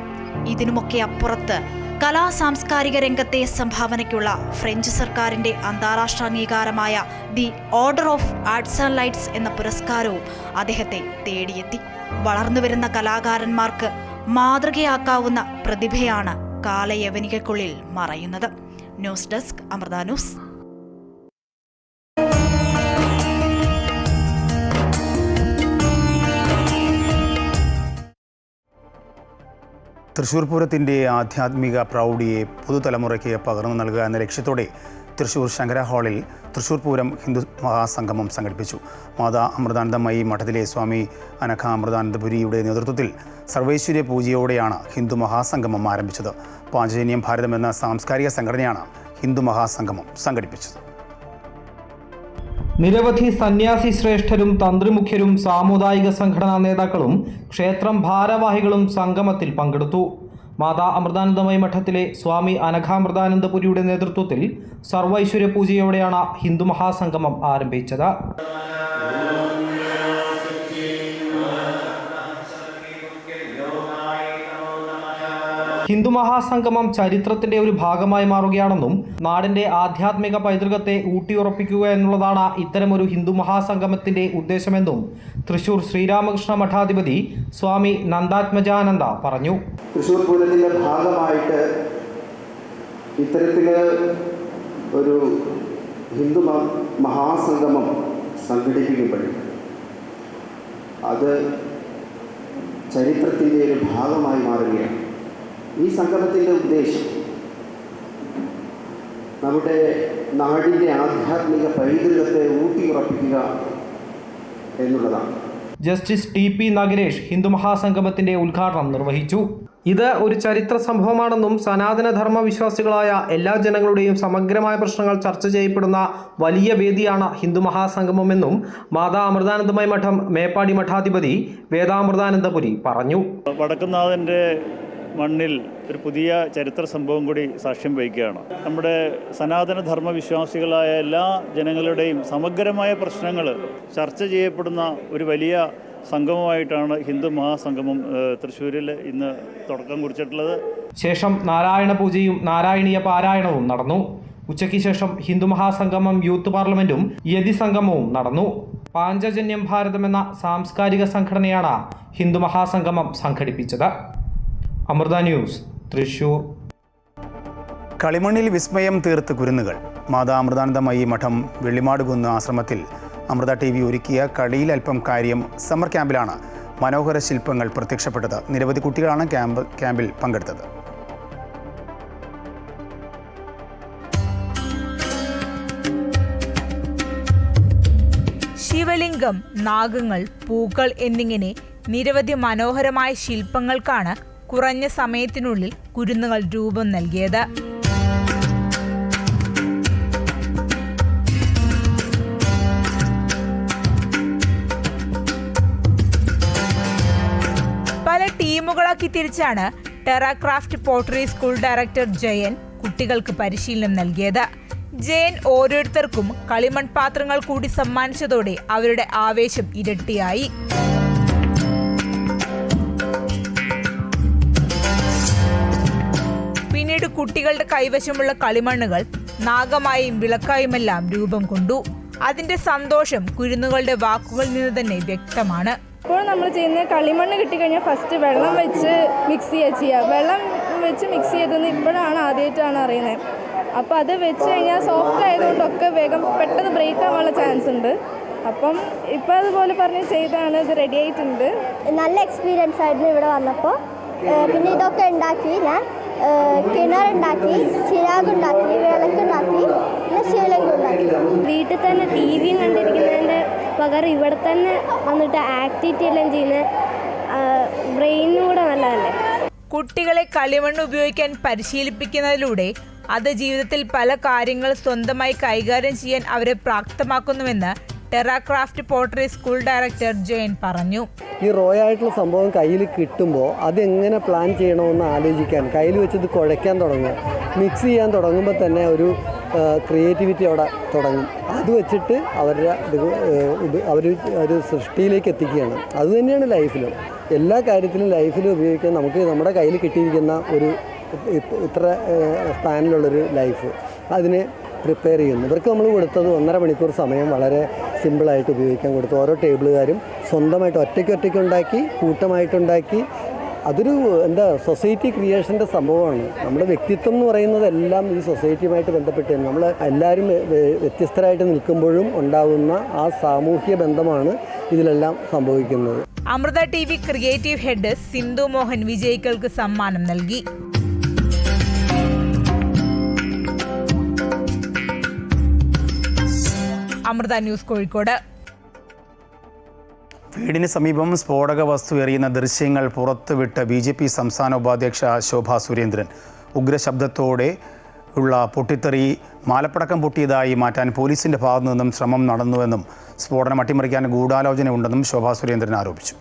ഇതിനുമൊക്കെ അപ്പുറത്ത് കലാ സാംസ്കാരിക രംഗത്തെ സംഭാവനയ്ക്കുള്ള ഫ്രഞ്ച് സർക്കാരിന്റെ അന്താരാഷ്ട്ര അംഗീകാരമായ the order of arts and lights എന്ന പുരസ്കാരവും അദ്ദേഹത്തെ തേടിയെത്തി. വളർന്നുവരുന്ന കലാകാരന്മാർക്ക് മാതൃകയാക്കാവുന്ന പ്രതിഭയാണ് കാലയവനികയ്ക്കുള്ളിൽ മറയുന്നത്. News desk, Amrita news. Thrissur പൂരത്തിൻ്റെ ആധ്യാത്മിക പ്രൗഢിയെ പുതുതലമുറയ്ക്ക് പകർന്നു നൽകുക എന്ന ലക്ഷ്യത്തോടെ തൃശ്ശൂർ ശങ്കര ഹാളിൽ തൃശ്ശൂർ പൂരം ഹിന്ദു മഹാസംഗമം സംഘടിപ്പിച്ചു. മാതാ അമൃതാനന്ദമയി മഠത്തിലെ സ്വാമി അനഘ അമൃതാനന്ദപുരിയുടെ നേതൃത്വത്തിൽ സർവൈശ്വര്യ പൂജയോടെയാണ് ഹിന്ദു മഹാസംഗമം ആരംഭിച്ചത്. പാഞ്ചജന്യം ഭാരതം എന്ന സാംസ്കാരിക സംഘടനയാണ് ഹിന്ദു മഹാസംഗമം സംഘടിപ്പിച്ചത്. നിരവധി സന്യാസി ശ്രേഷ്ഠരും തന്ത്രിമുഖ്യരും സാമുദായിക സംഘടനാ നേതാക്കളും ക്ഷേത്രം ഭാരവാഹികളും സംഗമത്തിൽ പങ്കെടുത്തു. മാതാ അമൃതാനന്ദമയി മഠത്തിലെ സ്വാമി അനഘാമൃതാനന്ദപുരിയുടെ നേതൃത്വത്തിൽ സർവൈശ്വര്യ പൂജയോടെയാണ് ഹിന്ദു മഹാസംഗമം ആരംഭിച്ചത്. ഹിന്ദു മഹാസംഗമം ചരിത്രത്തിന്റെ ഒരു ഭാഗമായി മാറുകയാണെന്നും നാടിന്റെ ആധ്യാത്മിക പൈതൃകത്തെ ഊട്ടിയുറപ്പിക്കുക എന്നുള്ളതാണ് ഇത്തരമൊരു ഹിന്ദു മഹാസംഗമത്തിന്റെ ഉദ്ദേശമെന്നും തൃശൂർ ശ്രീരാമകൃഷ്ണ മഠാധിപതി സ്വാമി നന്ദാത്മജാനന്ദ പറഞ്ഞു. തൃശൂർ പൂരത്തിന്റെ ഭാഗമായിട്ട് ഇത്തരത്തിൽ ഒരു ഹിന്ദു മഹാസംഗമം സംഘടിപ്പിക്കുമ്പോഴും അത് ചരിത്രത്തിൻ്റെ ഒരു ഭാഗമായി മാറുകയാണ്. ഈ സംഗമത്തിൻ്റെ ഉദ്ദേശം നമ്മുടെ നാടിൻ്റെ ആധ്യാത്മിക പൈതൃകത്തെ ഊട്ടിയുറപ്പിക്കുക എന്നുള്ളതാണ്. Justice T P. നഗരേഷ് ഹിന്ദു മഹാസംഗമത്തിന്റെ ഉദ്ഘാടനം നിർവഹിച്ചു. ഇത് ഒരു ചരിത്ര സംഭവമാണെന്നും സനാതനധർമ്മ വിശ്വാസികളായ എല്ലാ ജനങ്ങളുടെയും സമഗ്രമായ പ്രശ്നങ്ങൾ ചർച്ച ചെയ്യപ്പെടുന്ന വലിയ വേദിയാണ് ഹിന്ദു മഹാസംഗമമെന്നും മാതാ അമൃതാനന്ദമയി മഠം മേപ്പാടി മഠാധിപതി വേദാമൃതാനന്ദപുരി പറഞ്ഞു. വടക്കുംനാഥൻ്റെ മണ്ണിൽ ഒരു പുതിയ ചരിത്ര സംഭവം കൂടി സാക്ഷ്യം വഹിക്കുകയാണ്. നമ്മുടെ സനാതനധർമ്മ വിശ്വാസികളായ എല്ലാ ജനങ്ങളുടെയും സമഗ്രമായ പ്രശ്നങ്ങൾ ചർച്ച ചെയ്യപ്പെടുന്ന ഒരു വലിയ സംഗമമായിട്ടാണ് ഹിന്ദു മഹാസംഗമം തൃശ്ശൂരിൽ ഇന്ന് തുടക്കം കുറിച്ചിട്ടുള്ളത്. ശേഷം നാരായണ പൂജയും നാരായണീയ പാരായണവും നടന്നു. ഉച്ചയ്ക്ക് ശേഷം ഹിന്ദു മഹാസംഗമം യൂത്ത് പാർലമെന്റും യതി സംഗമവും നടന്നു. പാഞ്ചജന്യം ഭാരതം എന്ന സാംസ്കാരിക സംഘടനയാണ് ഹിന്ദു മഹാസംഗമം സംഘടിപ്പിച്ചത്. അമൃത ന്യൂസ്, തൃശൂർ. കളിമണ്ണിൽ വിസ്മയം തീർത്ത് കുരുന്നുകൾ. മാതാ അമൃതാനന്ദമയി മഠം വെള്ളിമാടുകുന്ന് ആശ്രമത്തിൽ അമൃത TV ഒരുക്കിയ കളിയിൽ അല്പം കാര്യം സമ്മർ ക്യാമ്പിലാണ് മനോഹര ശില്പങ്ങൾ പ്രത്യക്ഷപ്പെട്ടത്. നിരവധി കുട്ടികളാണ് ക്യാമ്പിൽ പങ്കെടുത്തത്. ശിവലിംഗം, നാഗങ്ങൾ, പൂക്കൾ എന്നിങ്ങനെ നിരവധി മനോഹരമായ ശില്പങ്ങൾക്കാണ് കുറഞ്ഞ സമയത്തിനുള്ളിൽ കുരുന്നുകൾ രൂപം നൽകിയത്. പല ടീമുകളാക്കി തിരിച്ചാണ് ടെറാക്രാഫ്റ്റ് പോട്ടറി സ്കൂൾ ഡയറക്ടർ ജയൻ കുട്ടികൾക്ക് പരിശീലനം നൽകിയത്. ജയൻ ഓരോരുത്തർക്കും കളിമൺ പാത്രങ്ങൾ കൂടി സമ്മാനിച്ചതോടെ അവരുടെ ആവേശം ഇരട്ടിയായി. പിന്നീട് കുട്ടികളുടെ കൈവശമുള്ള കളിമണ്ണുകൾ നാഗമായും വിളക്കായുമെല്ലാം രൂപം കൊണ്ടു. അതിന്റെ സന്തോഷം കുരുന്നുകളുടെ വാക്കുകളിൽ നിന്ന് തന്നെ വ്യക്തമാണ്. ഇപ്പോൾ നമ്മൾ ചെയ്യുന്ന കളിമണ്ണ് കിട്ടിക്കഴിഞ്ഞാൽ ഫസ്റ്റ് വെള്ളം വെച്ച് മിക്സ് ചെയ്യുക. വെള്ളം വെച്ച് മിക്സ് ചെയ്തെന്ന് ഇപ്പോഴാണ് ആദ്യമായിട്ടാണ് അറിയുന്നത്. അപ്പോൾ അത് വെച്ച് കഴിഞ്ഞാൽ സോഫ്റ്റ് ആയതുകൊണ്ടൊക്കെ വേഗം പെട്ടെന്ന് ബ്രേക്ക് ആവാനുള്ള ചാൻസ് ഉണ്ട്. അപ്പം ഇപ്പോൾ അതുപോലെ പറഞ്ഞ് ചെയ്താണ് ഇത് റെഡി ആയിട്ടുണ്ട്. നല്ല എക്സ്പീരിയൻസ് ആയിരുന്നു ഇവിടെ വന്നപ്പോൾ. പിന്നെ ഇതൊക്കെ ഉണ്ടാക്കി ഞാൻ കിണറുണ്ടാക്കി, ചിരാഗുണ്ടാക്കി, വിളക്കുണ്ടാക്കി, പിന്നെ ശിവലിംഗം ഉണ്ടാക്കി. വീട്ടിൽ തന്നെ TV കണ്ടിരിക്കുന്നതിൻ്റെ പകരം ഇവിടെ തന്നെ വന്നിട്ട് ആക്ടിവിറ്റി എല്ലാം ചെയ്യുന്ന ബ്രെയിനും കൂടെ നല്ലതല്ലേ. കുട്ടികളെ കളിമണ്ണ് ഉപയോഗിക്കാൻ പരിശീലിപ്പിക്കുന്നതിലൂടെ അത് ജീവിതത്തിൽ പല കാര്യങ്ങൾ സ്വന്തമായി കൈകാര്യം ചെയ്യാൻ അവരെ പ്രാപ്തമാക്കുന്നുവെന്ന് ടെറാക്രാഫ്റ്റ് പോട്ടറി സ്കൂൾ ഡയറക്ടർ ജയൻ പറഞ്ഞു. ഈ റോയായിട്ടുള്ള സംഭവം കയ്യിൽ കിട്ടുമ്പോൾ അതെങ്ങനെ പ്ലാൻ ചെയ്യണമെന്ന് ആലോചിക്കാൻ, കയ്യിൽ വെച്ചത് കുഴയ്ക്കാൻ തുടങ്ങും. മിക്സ് ചെയ്യാൻ തുടങ്ങുമ്പോൾ തന്നെ ഒരു ക്രിയേറ്റിവിറ്റി അവിടെ തുടങ്ങും. അത് വെച്ചിട്ട് അവർ ഒരു സൃഷ്ടിയിലേക്ക് എത്തിക്കുകയാണ്. അതുതന്നെയാണ് ലൈഫിലും എല്ലാ കാര്യത്തിലും ലൈഫിൽ ഉപയോഗിക്കാൻ നമുക്ക് നമ്മുടെ കയ്യിൽ കിട്ടിയിരിക്കുന്ന ഒരു ഇത്ര സ്പാനിലുള്ളൊരു ലൈഫ് അതിനെ പ്രിപ്പയർ ചെയ്യുന്നു. ഇവർക്ക് നമ്മൾ കൊടുത്തത് 1.5 മണിക്കൂർ സമയം വളരെ സിമ്പിളായിട്ട് ഉപയോഗിക്കാൻ കൊടുത്തു. ഓരോ ടേബിളുകാരും സ്വന്തമായിട്ട് ഒറ്റയ്ക്ക് ഉണ്ടാക്കി, കൂട്ടമായിട്ടുണ്ടാക്കി. അതൊരു സൊസൈറ്റി ക്രിയേഷൻ്റെ സംഭവമാണ്. നമ്മുടെ വ്യക്തിത്വം എന്ന് പറയുന്നത് എല്ലാം ഈ സൊസൈറ്റിയുമായിട്ട് ബന്ധപ്പെട്ട് നമ്മൾ എല്ലാവരും വ്യത്യസ്തരായിട്ട് നിൽക്കുമ്പോഴും ഉണ്ടാകുന്ന ആ സാമൂഹ്യ ബന്ധമാണ് ഇതിലെല്ലാം സംഭവിക്കുന്നത്. Amrita TV creative head Sindhu Mohan വിജയികൾക്ക് സമ്മാനം നൽകി. അമൃത ന്യൂസ്, കോഴിക്കോട്. വീടിന് സമീപം സ്ഫോടക വസ്തു എറിയുന്ന ദൃശ്യങ്ങൾ പുറത്തുവിട്ട് BJP സംസ്ഥാന ഉപാധ്യക്ഷ ശോഭാ സുരേന്ദ്രൻ. ഉഗ്രശബ്ദത്തോടെ ഉള്ള പൊട്ടിത്തെറി മാലപ്പടക്കം പൊട്ടിയതായി മാറ്റാൻ പോലീസിൻ്റെ ഭാഗത്തു നിന്നും ശ്രമം നടന്നുവെന്നും സ്ഫോടനം അട്ടിമറിക്കാൻ ഗൂഢാലോചന ഉണ്ടെന്നും ശോഭാ സുരേന്ദ്രൻ ആരോപിച്ചു.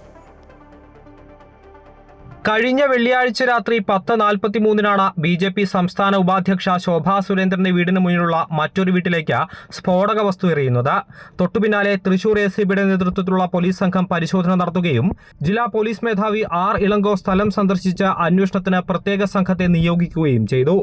കഴിഞ്ഞ വെള്ളിയാഴ്ച രാത്രി 10:43 BJP സംസ്ഥാന ഉപാധ്യക്ഷ ശോഭാ സുരേന്ദ്രന്റെ വീടിന് മുന്നിലുള്ള മറ്റൊരു വീട്ടിലേക്ക് സ്ഫോടക വസ്തു എറിയുന്നത്. തൊട്ടുപിന്നാലെ തൃശൂർ ACPയുടെ നേതൃത്വത്തിലുള്ള പോലീസ് സംഘം പരിശോധന നടത്തുകയും ജില്ലാ പോലീസ് മേധാവി R. ഇളങ്കോ സ്ഥലം സന്ദർശിച്ച് അന്വേഷണത്തിന് പ്രത്യേക സംഘത്തെ നിയോഗിക്കുകയും ചെയ്തു.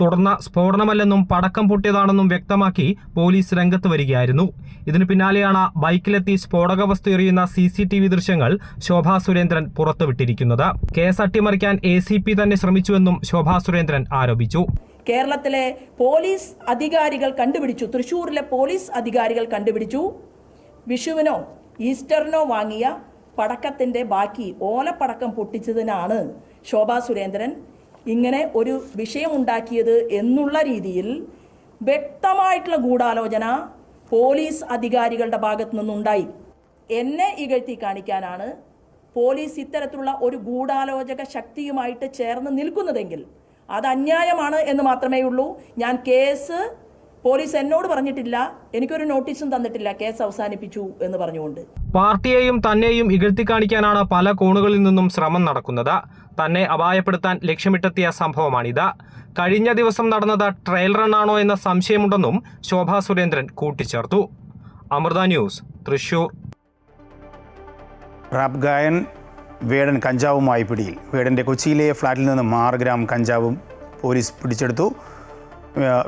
തുടർന്ന് സ്ഫോടനമല്ലെന്നും പടക്കം പൊട്ടിയതാണെന്നും വ്യക്തമാക്കി പോലീസ് രംഗത്ത് വരികയായിരുന്നു. ഇതിനു പിന്നാലെയാണ് ബൈക്കിലെത്തി സ്ഫോടക വസ്തു എറിയുന്ന CCTV ദൃശ്യങ്ങൾ ശോഭാ സുരേന്ദ്രൻ പുറത്തുവിട്ടിരിക്കുന്നത്. കേസ് അട്ടിമറിക്കാൻ ACP തന്നെ ശ്രമിച്ചുവെന്നും ശോഭാ സുരേന്ദ്രൻ ആരോപിച്ചു. കേരളത്തിലെ പോലീസ് അധികാരികൾ കണ്ടുപിടിച്ചു, തൃശ്ശൂരിലെ പോലീസ് അധികാരികൾ കണ്ടുപിടിച്ചു, വിഷുവിനോ ഈസ്റ്ററിനോ വാങ്ങിയ പടക്കത്തിൻ്റെ ബാക്കി ഓലപ്പടക്കം പൊട്ടിച്ചതിനാണ് ശോഭാ സുരേന്ദ്രൻ ഇങ്ങനെ ഒരു വിഷയമുണ്ടാക്കിയത് എന്നുള്ള രീതിയിൽ വ്യക്തമായിട്ടുള്ള ഗൂഢാലോചന പോലീസ് അധികാരികളുടെ ഭാഗത്തു നിന്നുണ്ടായി. എന്നെ ഇകഴ്ത്തി കാണിക്കാനാണ് പോലീസ് ഇത്തരത്തിലുള്ള ഒരു ഗൂഢാലോചക ശക്തിയുമായിട്ട് ചേർന്ന് നിൽക്കുന്നതെങ്കിൽ അത് അന്യായമാണ് എന്ന് മാത്രമേ ഉള്ളൂ. ഞാൻ കേസ് പോലീസ് എന്നോട് പറഞ്ഞിട്ടില്ല, എനിക്കൊരു നോട്ടീസും തന്നിട്ടില്ല കേസ് അവസാനിപ്പിച്ചു എന്ന് പറഞ്ഞുകൊണ്ട്. പാർട്ടിയെയും തന്നെയും ഇകഴ്ത്തി കാണിക്കാനാണ് പല കോണുകളിൽ നിന്നും ശ്രമം നടക്കുന്നത്. തന്നെ അപായപ്പെടുത്താൻ ലക്ഷ്യമിട്ടെത്തിയ സംഭവമാണിത്. കഴിഞ്ഞ ദിവസം നടന്നത് ട്രയൽ റണ്ണാണോ എന്ന സംശയമുണ്ടെന്നും ശോഭാ സുരേന്ദ്രൻ കൂട്ടിച്ചേർത്തു. അമൃത ന്യൂസ്, തൃശൂർ. റാപ്പ് ഗായൻ വേടൻ കഞ്ചാവുമായി പിടിയിൽ. വേടൻ്റെ കൊച്ചിയിലെ ഫ്ളാറ്റിൽ നിന്നും 6 ഗ്രാം കഞ്ചാവും പോലീസ് പിടിച്ചെടുത്തു.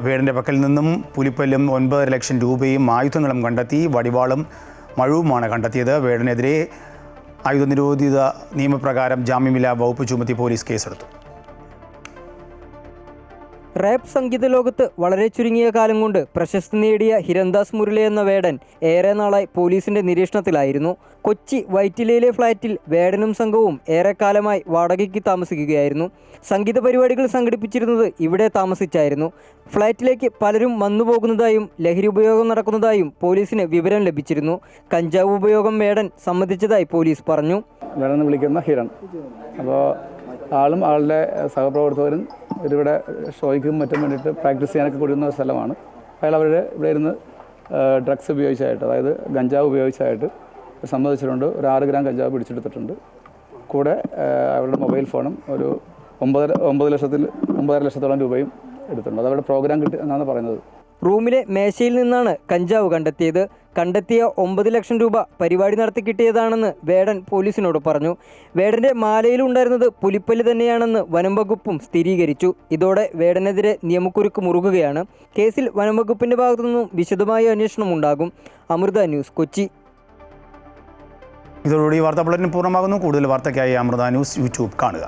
വേടൻ്റെ പക്കൽ നിന്നും പുലിപ്പല്ലും 9.5 ലക്ഷം രൂപയും ആയുധങ്ങളും കണ്ടെത്തി. വടിവാളും മഴവുമാണ് കണ്ടെത്തിയത്. വേടനെതിരെ ആയുധ നിരോധിത നിയമപ്രകാരം ജാമ്യമില്ലാ വകുപ്പ് ചുമത്തി പോലീസ് കേസെടുത്തു. റാപ്പ് സംഗീത ലോകത്ത് വളരെ ചുരുങ്ങിയ കാലം കൊണ്ട് പ്രശസ്തി നേടിയ ഹിരൺദാസ് മുരളി എന്ന വേടൻ ഏറെ നാളായി പോലീസിന്റെ നിരീക്ഷണത്തിലായിരുന്നു. കൊച്ചി വൈറ്റിലയിലെ ഫ്ളാറ്റിൽ വേടനും സംഘവും ഏറെക്കാലമായി വാടകയ്ക്ക് താമസിക്കുകയായിരുന്നു. സംഗീത പരിപാടികൾ സംഘടിപ്പിച്ചിരുന്നത് ഇവിടെ താമസിച്ചായിരുന്നു. ഫ്ളാറ്റിലേക്ക് പലരും വന്നുപോകുന്നതായും ലഹരി ഉപയോഗം നടക്കുന്നതായും പോലീസിന് വിവരം ലഭിച്ചിരുന്നു. കഞ്ചാവ് ഉപയോഗം വേടൻ സമ്മതിച്ചതായി പോലീസ് പറഞ്ഞു. വേടൻ വിളിക്കുന്ന ഹിരൺ, അപ്പോൾ ആളും ആളുടെ സഹപ്രവർത്തകരും ഇവിടെ ഷോയ്ക്കും മറ്റും വേണ്ടിയിട്ട് പ്രാക്ടീസ് ചെയ്യാനൊക്കെ കൊടുക്കുന്ന സ്ഥലമാണ്. അയാൾ അവരുടെ ഇവിടെ ഇരുന്ന് ഡ്രഗ്സ് ഉപയോഗിച്ചായിട്ട്, അതായത് ഗഞ്ചാവ് ഉപയോഗിച്ചായിട്ട് സമ്മതിച്ചിട്ടുണ്ട്. ഒരു 6 ഗ്രാം കഞ്ചാവ് പിടിച്ചെടുത്തിട്ടുണ്ട്. കൂടെ അവരുടെ മൊബൈൽ ഫോണും ഒരു 9.5 ലക്ഷത്തോളം രൂപയും എടുത്തിട്ടുണ്ട്. അതവരുടെ പ്രോഗ്രാം കിട്ടി എന്നാണ് പറയുന്നത്. റൂമിലെ മേശയിൽ നിന്നാണ് കഞ്ചാവ് കണ്ടെത്തിയത്. കണ്ടെത്തിയ 9 ലക്ഷം രൂപ പരിപാടി നടത്തി കിട്ടിയതാണെന്ന് വേടൻ പോലീസിനോട് പറഞ്ഞു. വേടൻ്റെ മാലയിലുണ്ടായിരുന്നത് പുലിപ്പല്ല് തന്നെയാണെന്ന് വനം വകുപ്പും സ്ഥിരീകരിച്ചു. ഇതോടെ വേടനെതിരെ നിയമക്കുരുക്ക് മുറുകുകയാണ്. കേസിൽ വനം വകുപ്പിൻ്റെ ഭാഗത്തു നിന്നും വിശദമായ അന്വേഷണം ഉണ്ടാകും. അമൃത ന്യൂസ്, കൊച്ചി. ഇതോടുകൂടി വാർത്താ ബുള്ളറ്റിൻ പൂർണ്ണമാകുന്നു. കൂടുതൽ വാർത്തയ്ക്കായി അമൃത ന്യൂസ് യൂട്യൂബ് കാണുക.